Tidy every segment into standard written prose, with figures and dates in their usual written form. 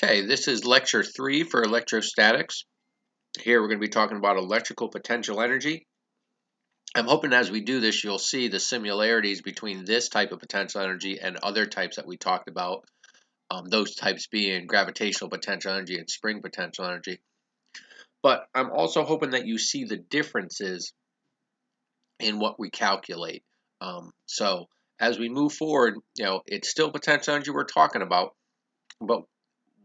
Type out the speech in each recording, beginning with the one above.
Okay, this is lecture 3 for electrostatics. Here we're going to be talking about electrical potential energy. I'm hoping as we do this you'll see the similarities between this type of potential energy and other types that we talked about, those types being gravitational potential energy and spring potential energy. But I'm also hoping that you see the differences in what we calculate. So as we move forward, it's still potential energy we're talking about, but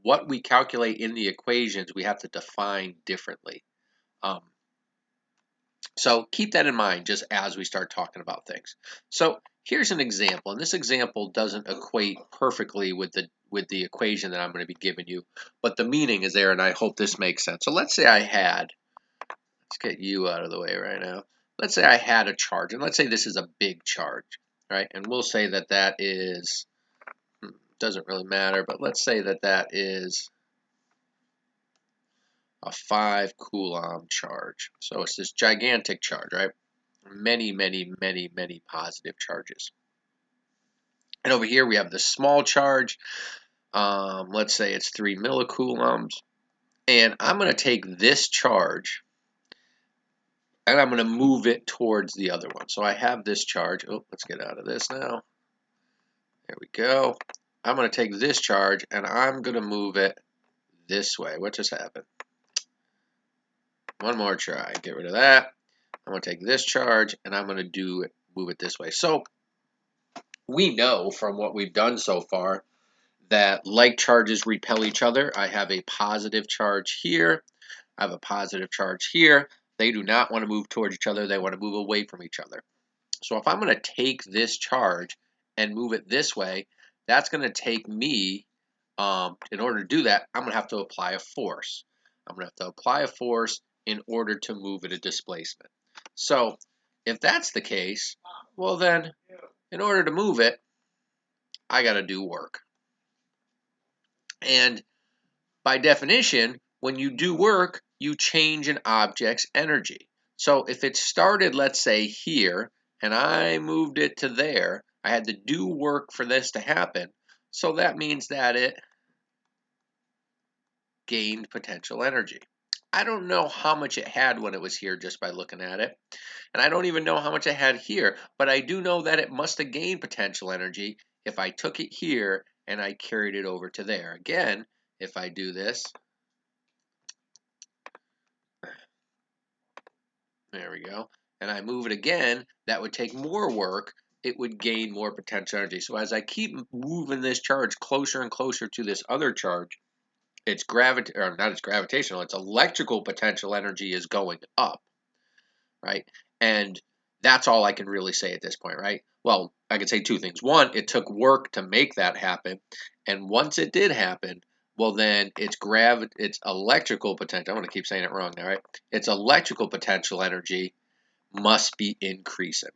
what we calculate in the equations we have to define differently. So keep that in mind just as we start talking about things. So here's an example, and this example doesn't equate perfectly with the equation that I'm going to be giving you, but the meaning is there, and I hope this makes sense. So let's say I had, let's get you out of the way right now. Let's say I had a charge, and let's say this is a big charge, right? And we'll say that that is, doesn't really matter, but let's say that that is a 5 coulomb charge. So it's this gigantic charge, right? Many, many, many, many positive charges. And over here we have the small charge. Let's say it's 3 millicoulombs. And I'm going to take this charge and I'm going to move it towards the other one. So I have this charge. Oh, let's get out of this now. There we go. I'm going to take this charge and I'm going to move it this way. What just happened? One more try. Get rid of that. I'm going to take this charge and I'm going to move it this way. So we know from what we've done so far that like charges repel each other. I have a positive charge here. I have a positive charge here. They do not want to move towards each other. They want to move away from each other. So if I'm going to take this charge and move it this way, that's going to take me, in order to do that, I'm going to have to apply a force. I'm going to have to apply a force in order to move it a displacement. So if that's the case, well then, in order to move it, I got to do work. And by definition, when you do work, you change an object's energy. So if it started, let's say, here, and I moved it to there, I had to do work for this to happen. So that means that it gained potential energy. I don't know how much it had when it was here just by looking at it. And I don't even know how much it had here, but I do know that it must have gained potential energy if I took it here and I carried it over to there. Again, if I do this, there we go, and I move it again, that would take more work. It would gain more potential energy. So as I keep moving this charge closer and closer to this other charge, its gravitational, its electrical potential energy is going up, right? And that's all I can really say at this point, right? Well, I can say two things. One, it took work to make that happen, and once it did happen, well then its electrical potential, I'm going to keep saying it wrong now, right? Its electrical potential energy must be increasing.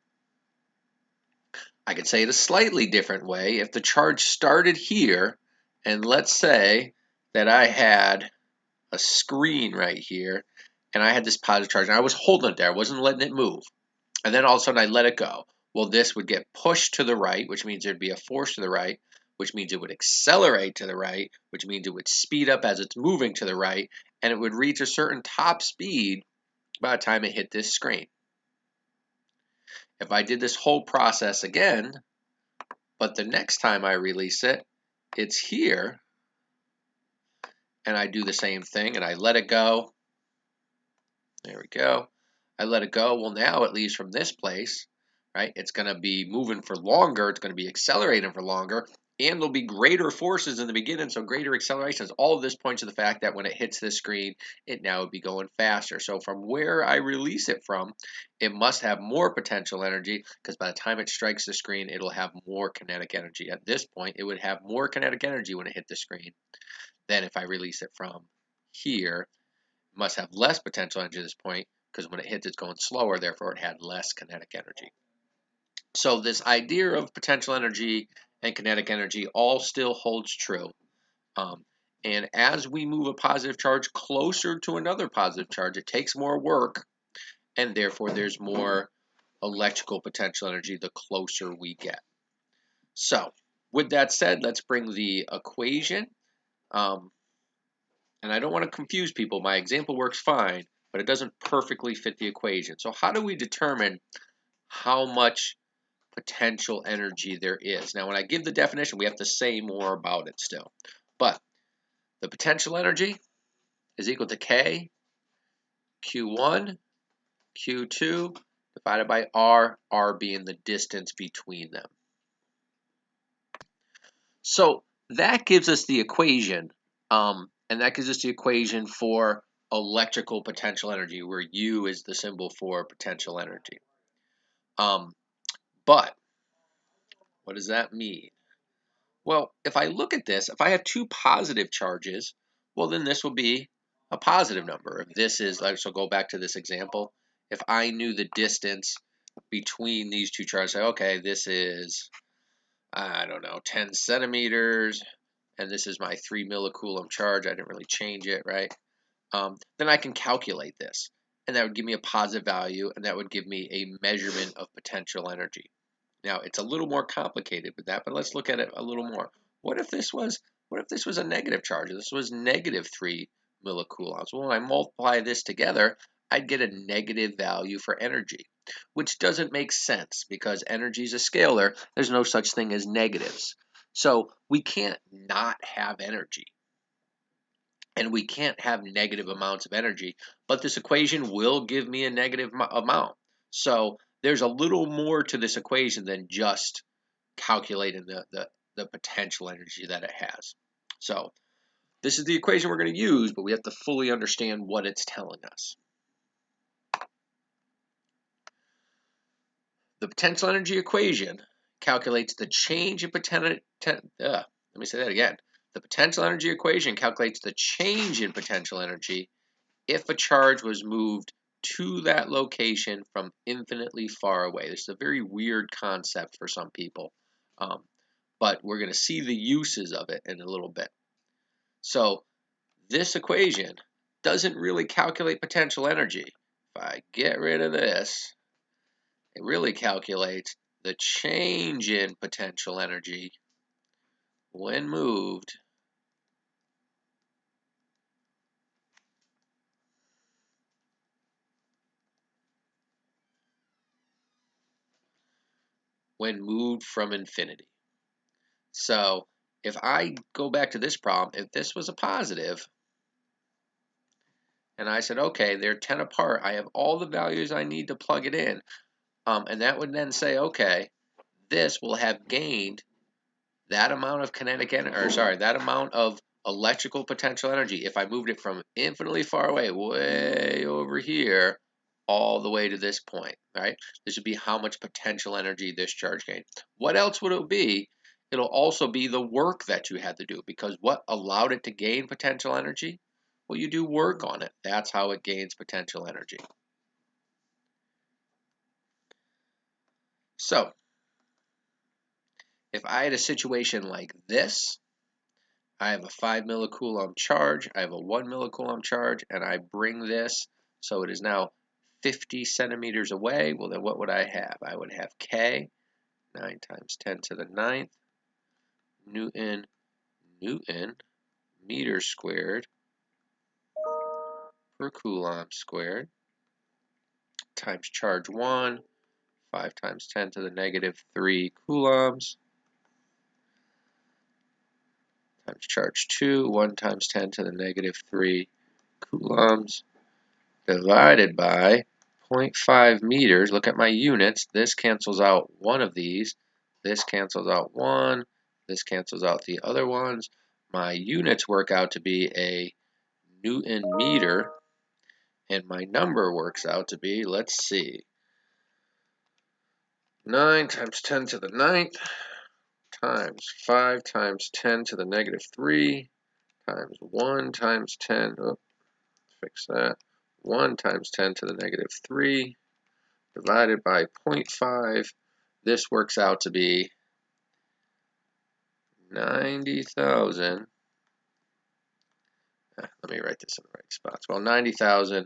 I could say it a slightly different way. If the charge started here, and let's say that I had a screen right here, and I had this positive charge, and I was holding it there, I wasn't letting it move, and then all of a sudden I let it go. Well, this would get pushed to the right, which means there'd be a force to the right, which means it would accelerate to the right, which means it would speed up as it's moving to the right, and it would reach a certain top speed by the time it hit this screen. If I did this whole process again, but the next time I release it, it's here, and I do the same thing, and I let it go. There we go. I let it go. Well, now it leaves from this place, right? It's going to be moving for longer. It's going to be accelerating for longer. And there'll be greater forces in the beginning, so greater accelerations. All of this points to the fact that when it hits this screen, it now would be going faster. So from where I release it from, it must have more potential energy, because by the time it strikes the screen, it'll have more kinetic energy. At this point, it would have more kinetic energy when it hit the screen than if I release it from here. It must have less potential energy at this point, because when it hits, it's going slower, therefore it had less kinetic energy. So this idea of potential energy and kinetic energy all still holds true. And as we move a positive charge closer to another positive charge, it takes more work, and therefore there's more electrical potential energy the closer we get. So with that said, let's bring the equation. And I don't want to confuse people. My example works fine, but it doesn't perfectly fit the equation. So how do we determine how much potential energy there is? Now, when I give the definition, we have to say more about it still. But the potential energy is equal to K, Q1, Q2, divided by R being the distance between them. So that gives us the equation, and that gives us the equation for electrical potential energy, where U is the symbol for potential energy. But what does that mean? Well, if I look at this, if I have two positive charges, well, then this will be a positive number. If this is, so go back to this example. If I knew the distance between these two charges, say, okay, this is, I don't know, 10 centimeters, and this is my 3 millicoulomb charge. I didn't really change it, right? Then I can calculate this, and that would give me a positive value, and that would give me a measurement of potential energy. Now, it's a little more complicated with that, but let's look at it a little more. What if this was a negative charge? This was negative 3 millicoulombs. Well, when I multiply this together, I'd get a negative value for energy, which doesn't make sense because energy is a scalar. There's no such thing as negatives. So we can't not have energy, and we can't have negative amounts of energy, but this equation will give me a negative amount. So there's a little more to this equation than just calculating the potential energy that it has. So this is the equation we're going to use, but we have to fully understand what it's telling us. The potential energy equation calculates the change in potential. Let me say that again. The potential energy equation calculates the change in potential energy if a charge was moved to that location from infinitely far away. This is a very weird concept for some people, but we're going to see the uses of it in a little bit. So this equation doesn't really calculate potential energy. If I get rid of this, it really calculates the change in potential energy when moved from infinity. So if I go back to this problem, if this was a positive, and I said, okay, they're 10 apart, I have all the values I need to plug it in, and that would then say, okay, this will have gained that amount of kinetic energy, or sorry, that amount of electrical potential energy if I moved it from infinitely far away, way over here, all the way to this point, right? This would be how much potential energy this charge gained. What else would it be? It'll also be the work that you had to do, because what allowed it to gain potential energy? Well, you do work on it. That's how it gains potential energy. So, if I had a situation like this, I have a 5 millicoulomb charge, I have a 1 millicoulomb charge, and I bring this, so it is now 50 centimeters away. Well, then what would I have? I would have K, 9 times 10 to the 9th, Newton, meters squared per coulomb squared, times charge 1, 5 times 10 to the negative 3 coulombs, times charge 2, 1 times 10 to the negative 3 coulombs, divided by 0.5 meters. Look at my units. This cancels out one of these. This cancels out one. This cancels out the other ones. My units work out to be a Newton meter, and my number works out to be, let's see, 9 times 10 to the 9th times 5 times 10 to the negative 3 times 1 times 10, fix that, 1 times 10 to the negative 3 divided by 0.5. This works out to be 90,000. Let me write this in the right spots. Well, 90,000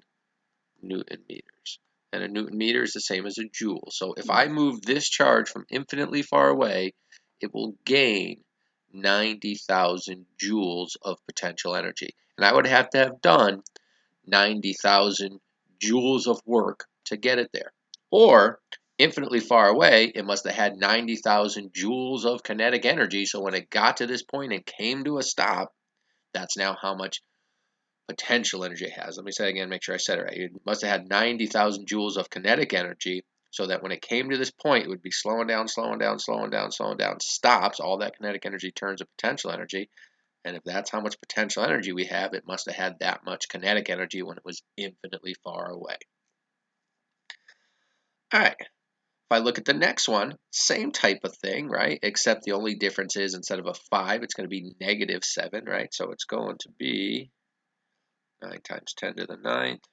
Newton meters. And a Newton meter is the same as a joule. So if I move this charge from infinitely far away, it will gain 90,000 joules of potential energy. And I would have to have done 90,000 joules of work to get it there. Or, infinitely far away, it must have had 90,000 joules of kinetic energy, so when it got to this point and came to a stop, that's now how much potential energy it has. Let me say it again, make sure I said it right. It must have had 90,000 joules of kinetic energy, so that when it came to this point, it would be slowing down, slowing down, slowing down, slowing down, stops, all that kinetic energy turns to potential energy, and if that's how much potential energy we have, it must have had that much kinetic energy when it was infinitely far away. All right, if I look at the next one, same type of thing, right? Except the only difference is instead of a 5, it's going to be -7, right? So it's going to be 9 times 10 to the 9th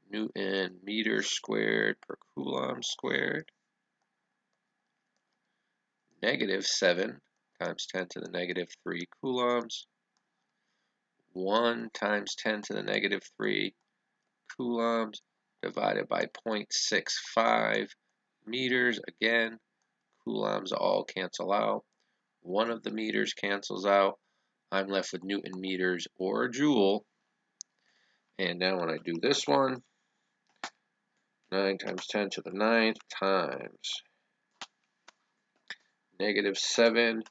Newton meters squared per coulomb squared. -7 times 10 to the -3 coulombs. 1 times 10 to the -3 coulombs divided by 0.65 meters. Again, coulombs all cancel out. One of the meters cancels out. I'm left with Newton meters or joule. And now when I do this one, 9 times 10 to the 9th times -7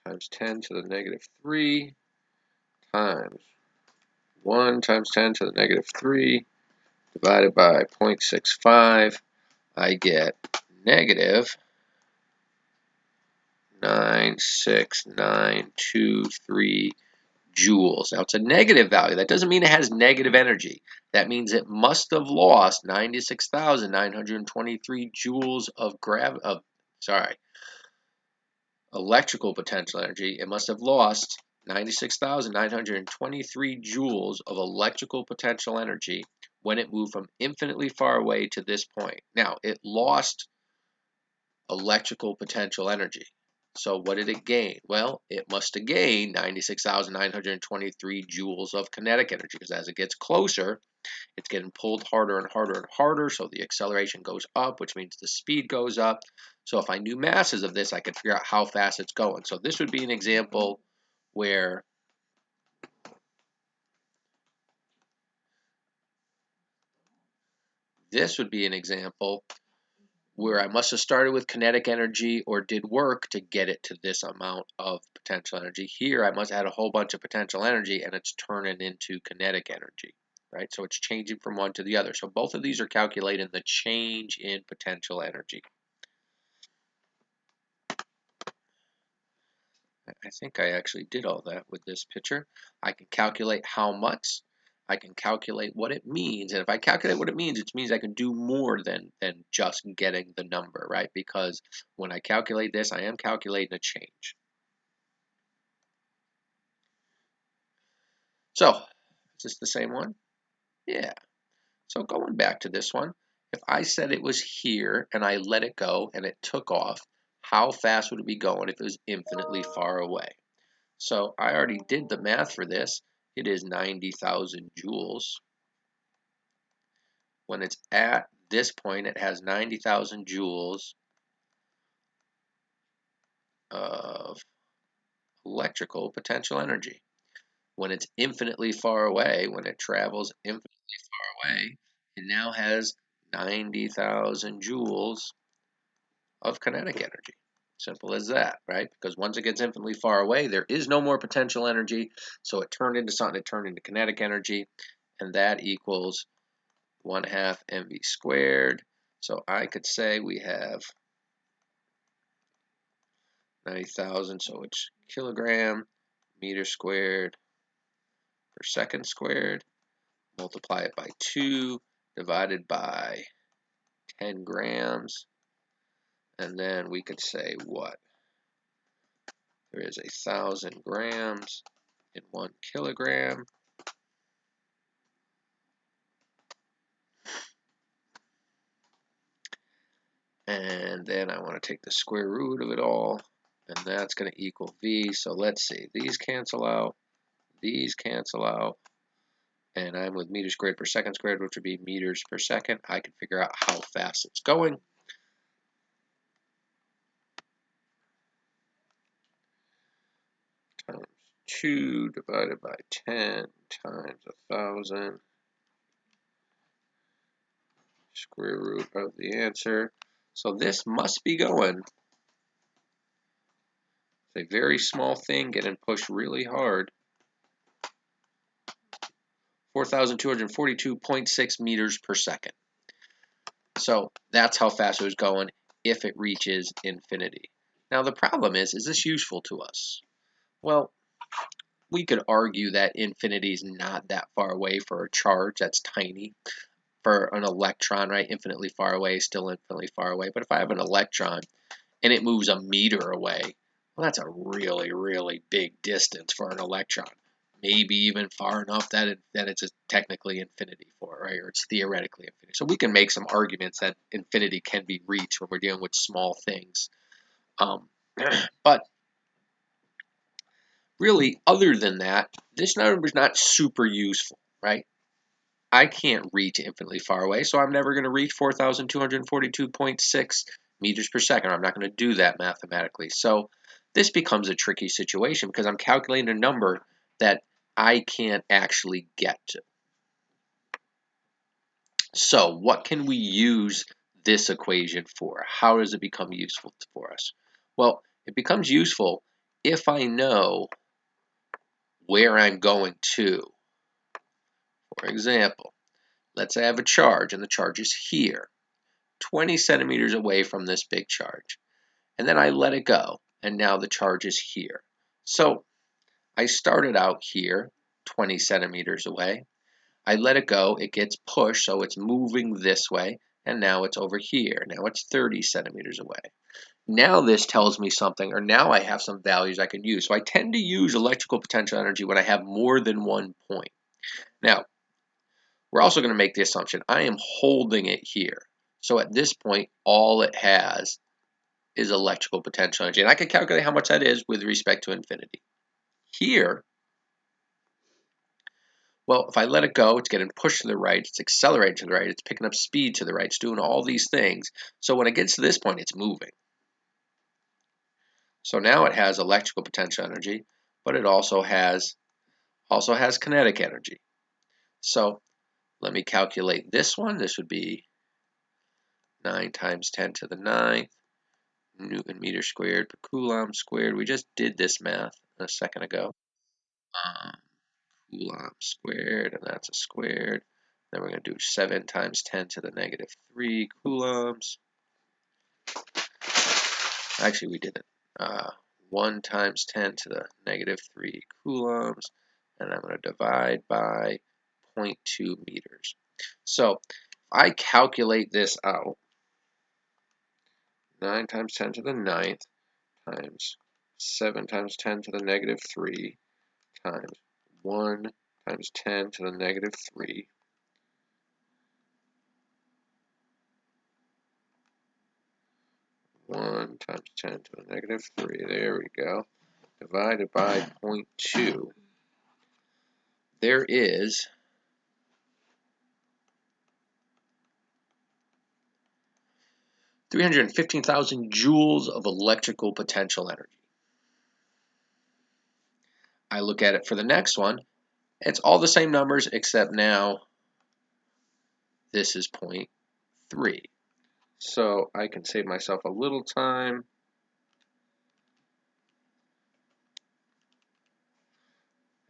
times 10 to the -3 times 1 times 10 to the -3 divided by 0.65, I get -96923 joules. Now, it's a negative value. That doesn't mean it has negative energy. That means it must have lost 96,923 joules of electrical potential energy. It must have lost 96,923 joules of electrical potential energy when it moved from infinitely far away to this point. Now, it lost electrical potential energy. So what did it gain? Well, it must have gained 96,923 joules of kinetic energy, because as it gets closer, it's getting pulled harder and harder and harder, so the acceleration goes up, which means the speed goes up. So if I knew masses of this, I could figure out how fast it's going. So this would be an example where I must have started with kinetic energy or did work to get it to this amount of potential energy. Here, I must have had a whole bunch of potential energy, and it's turning into kinetic energy, right? So it's changing from one to the other. So both of these are calculating the change in potential energy. I think I actually did all that with this picture. I can calculate how much. I can calculate what it means. And if I calculate what it means I can do more than just getting the number, right? Because when I calculate this, I am calculating a change. So, is this the same one? Yeah. So going back to this one, if I said it was here and I let it go and it took off, how fast would it be going if it was infinitely far away? So I already did the math for this. It is 90,000 joules. When it's at this point, it has 90,000 joules of electrical potential energy. When it's infinitely far away, when it travels infinitely far away, it now has 90,000 joules of kinetic energy. Simple as that, right? Because once it gets infinitely far away, there is no more potential energy, so it turned into something, it turned into kinetic energy, and that equals 1/2 mv squared. So I could say we have 90,000, so it's kilogram meter squared per second squared. Multiply it by 2, divided by 10 grams. And then we could say what? There is 1,000 grams in 1 kilogram. And then I want to take the square root of it all, and that's going to equal V. So let's see, these cancel out, and I'm with meters squared per second squared, which would be meters per second. I can figure out how fast it's going. times 2 divided by 10 times 1,000 square root of the answer. So this must be going. It's a very small thing getting pushed really hard. 4,242.6 meters per second. So that's how fast it was going if it reaches infinity. Now the problem is this useful to us? Well, we could argue that infinity is not that far away for a charge that's tiny. For an electron, right, infinitely far away is still infinitely far away. But if I have an electron and it moves a meter away, well, that's a really, really big distance for an electron. Maybe even far enough that it's technically infinity for it, right? Or it's theoretically infinity. So we can make some arguments that infinity can be reached when we're dealing with small things. But really, other than that, this number is not super useful, right? I can't reach infinitely far away, so I'm never going to reach 4,242.6 meters per second. I'm not going to do that mathematically. So this becomes a tricky situation because I'm calculating a number that I can't actually get to. So what can we use this equation for? How does it become useful for us? Well, it becomes useful if I know where I'm going to. For example, let's say I have a charge and the charge is here, 20 centimeters away from this big charge. And then I let it go, and now the charge is here. So I started out here, 20 centimeters away. I let it go, it gets pushed, so it's moving this way, and now it's over here. Now it's 30 centimeters away. Now this tells me something, or now I have some values I can use. So I tend to use electrical potential energy when I have more than one point. Now, we're also going to make the assumption I am holding it here. So at this point, all it has is electrical potential energy. And I can calculate how much that is with respect to infinity. Here, well, if I let it go, it's getting pushed to the right, it's accelerating to the right, it's picking up speed to the right, it's doing all these things. So when it gets to this point, it's moving. So now it has electrical potential energy, but it also has kinetic energy. So let me calculate this one. This would be 9 times 10 to the 9th Newton meter squared per Coulomb squared. We just did this math a second ago. Coulomb squared, and that's a squared. Then we're going to do 7 times 10 to the negative 3 coulombs. Actually, we didn't. 1 times 10 to the negative 3 coulombs. And I'm going to divide by 0.2 meters. So if I calculate this out, 9 times 10 to the 9th times 7 times 10 to the negative 3 times 1 times 10 to the negative 3 1 times 10 to the negative 3, there we go, divided by 0.2, there is 315,000 joules of electrical potential energy. I look at it for the next one, it's all the same numbers except now this is 0.3. So I can save myself a little time.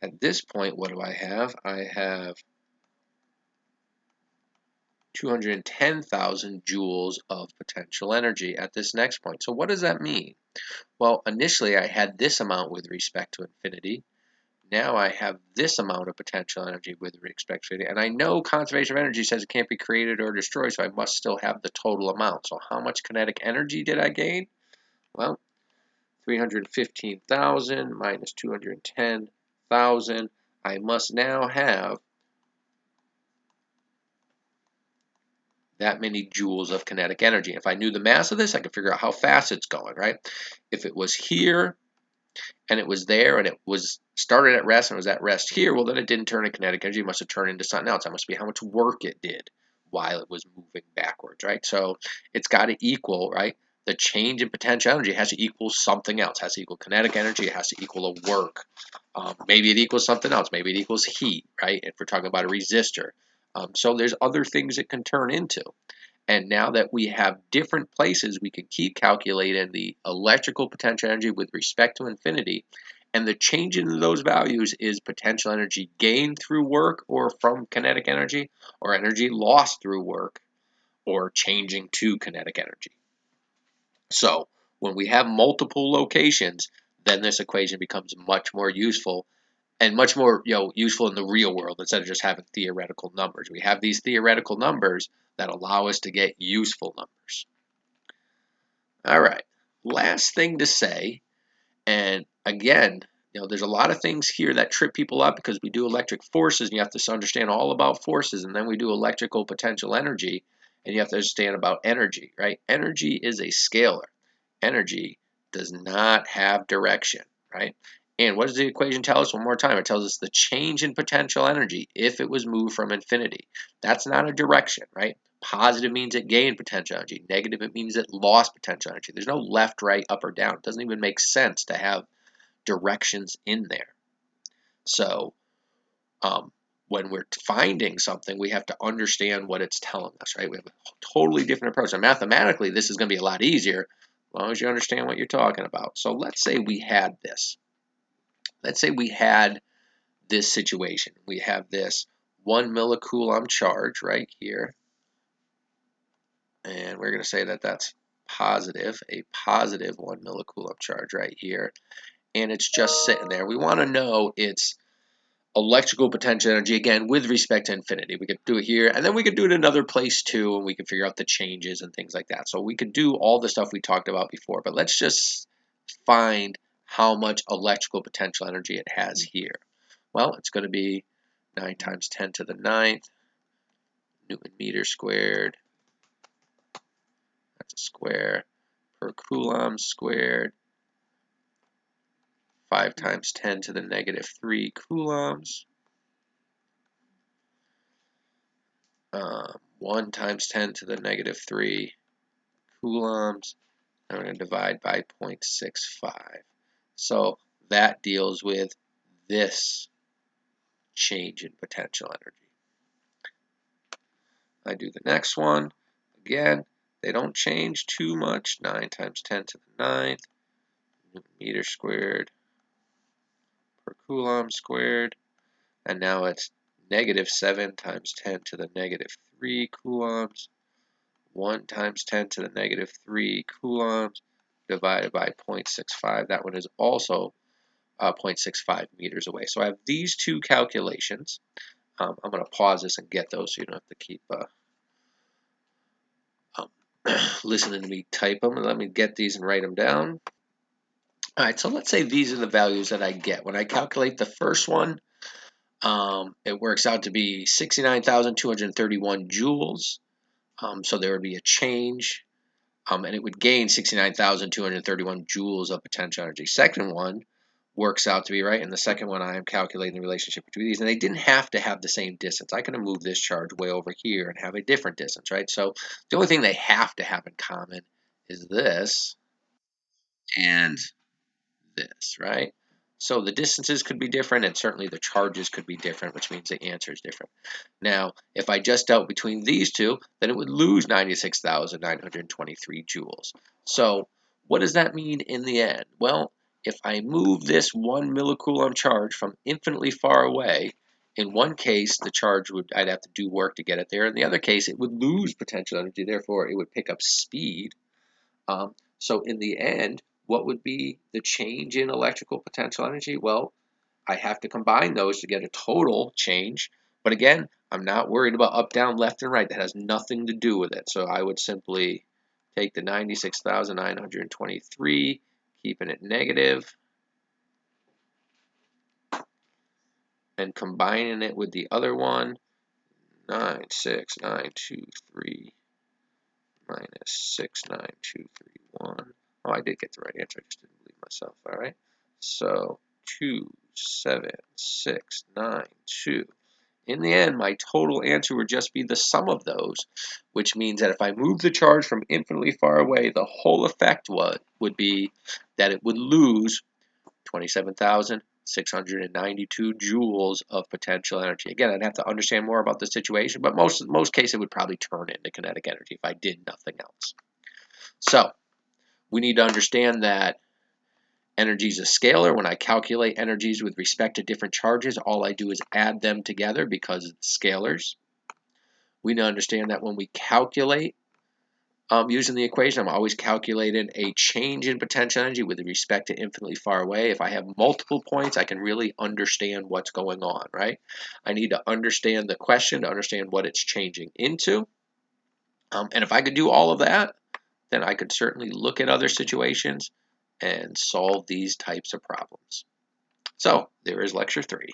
At this point, what do I have? I have 210,000 joules of potential energy at this next point. So what does that mean? Well, initially I had this amount with respect to infinity. Now I have this amount of potential energy with respect to infinity. And I know conservation of energy says it can't be created or destroyed, so I must still have the total amount. So how much kinetic energy did I gain? Well, 315,000 minus 210,000. I must now have that many joules of kinetic energy. If I knew the mass of this, I could figure out how fast it's going, right? If it was here and it was there and it was started at rest and it was at rest here, well, then it didn't turn into kinetic energy. It must have turned into something else. That must be how much work it did while it was moving backwards, right? So it's got to equal, right, the change in potential energy has to equal something else. It has to equal kinetic energy. It has to equal a work. Maybe it equals something else. Maybe it equals heat, right? If we're talking about a resistor. So there's other things it can turn into. And now that we have different places, we can keep calculating the electrical potential energy with respect to infinity. And the change in those values is potential energy gained through work or from kinetic energy, or energy lost through work or changing to kinetic energy. So when we have multiple locations, then this equation becomes much more useful and much more useful in the real world instead of just having theoretical numbers. We have these theoretical numbers that allow us to get useful numbers. All right, last thing to say, and again, there's a lot of things here that trip people up because we do electric forces and you have to understand all about forces, and then we do electrical potential energy and you have to understand about energy, right? Energy is a scalar. Energy does not have direction, right? And what does the equation tell us? One more time, it tells us the change in potential energy if it was moved from infinity. That's not a direction, right? Positive means it gained potential energy. Negative, it means it lost potential energy. There's no left, right, up, or down. It doesn't even make sense to have directions in there. So when we're finding something, we have to understand what it's telling us, right? We have a totally different approach. So mathematically, this is going to be a lot easier as long as you understand what you're talking about. So let's say we had this. Let's say we had this situation. We have this 1 millicoulomb charge right here. And we're going to say that that's positive, a positive 1 millicoulomb charge right here. And it's just sitting there. We want to know its electrical potential energy, again, with respect to infinity. We could do it here, and then we could do it another place too, and we could figure out the changes and things like that. So we could do all the stuff we talked about before, but let's just find how much electrical potential energy it has here. Well, it's going to be 9 times 10 to the 9th Newton meter squared. That's a square per coulomb squared. 5 times 10 to the negative 3 coulombs. 1 times 10 to the negative 3 coulombs. And we're going to divide by 0.65. So that deals with this change in potential energy. I do the next one. Again, they don't change too much. 9 times 10 to the 9th meter squared per coulomb squared. And now it's negative 7 times 10 to the negative 3 coulombs. 1 times 10 to the negative 3 coulombs divided by 0.65. That one is also 0.65 meters away. So I have these two calculations. I'm going to pause this and get those so you don't have to keep listening to me type them. Let me get these and write them down. All right, so let's say these are the values that I get. When I calculate the first one, it works out to be 69,231 joules. So there would be a change, and it would gain 69,231 joules of potential energy. Second one works out to be right. And the second one, I am calculating the relationship between these. And they didn't have to have the same distance. I could have moved this charge way over here and have a different distance, right? So the only thing they have to have in common is this and this, right? So the distances could be different, and certainly the charges could be different, which means the answer is different. Now, if I just dealt between these two, then it would lose 96,923 joules. So what does that mean in the end? Well, if I move this 1 millicoulomb charge from infinitely far away, in one case, the charge I'd have to do work to get it there. In the other case, it would lose potential energy, therefore it would pick up speed. So in the end, what would be the change in electrical potential energy? Well, I have to combine those to get a total change. But again, I'm not worried about up, down, left, and right. That has nothing to do with it. So I would simply take the 96,923, keeping it negative, and combining it with the other one, 96923 minus 69231. Oh, I did get the right answer. I just didn't believe myself. All right. So 27692 in the end, my total answer would just be the sum of those, which means that if I move the charge from infinitely far away, the whole effect would be that it would lose 27,692 joules of potential energy. Again, I'd have to understand more about the situation, but most cases it would probably turn into kinetic energy if I did nothing else. So we need to understand that energy is a scalar. When I calculate energies with respect to different charges, all I do is add them together because it's scalars. We need to understand that when we calculate using the equation, I'm always calculating a change in potential energy with respect to infinitely far away. If I have multiple points, I can really understand what's going on, right? I need to understand the question to understand what it's changing into. And if I could do all of that, then I could certainly look at other situations and solve these types of problems. So there is lecture 3.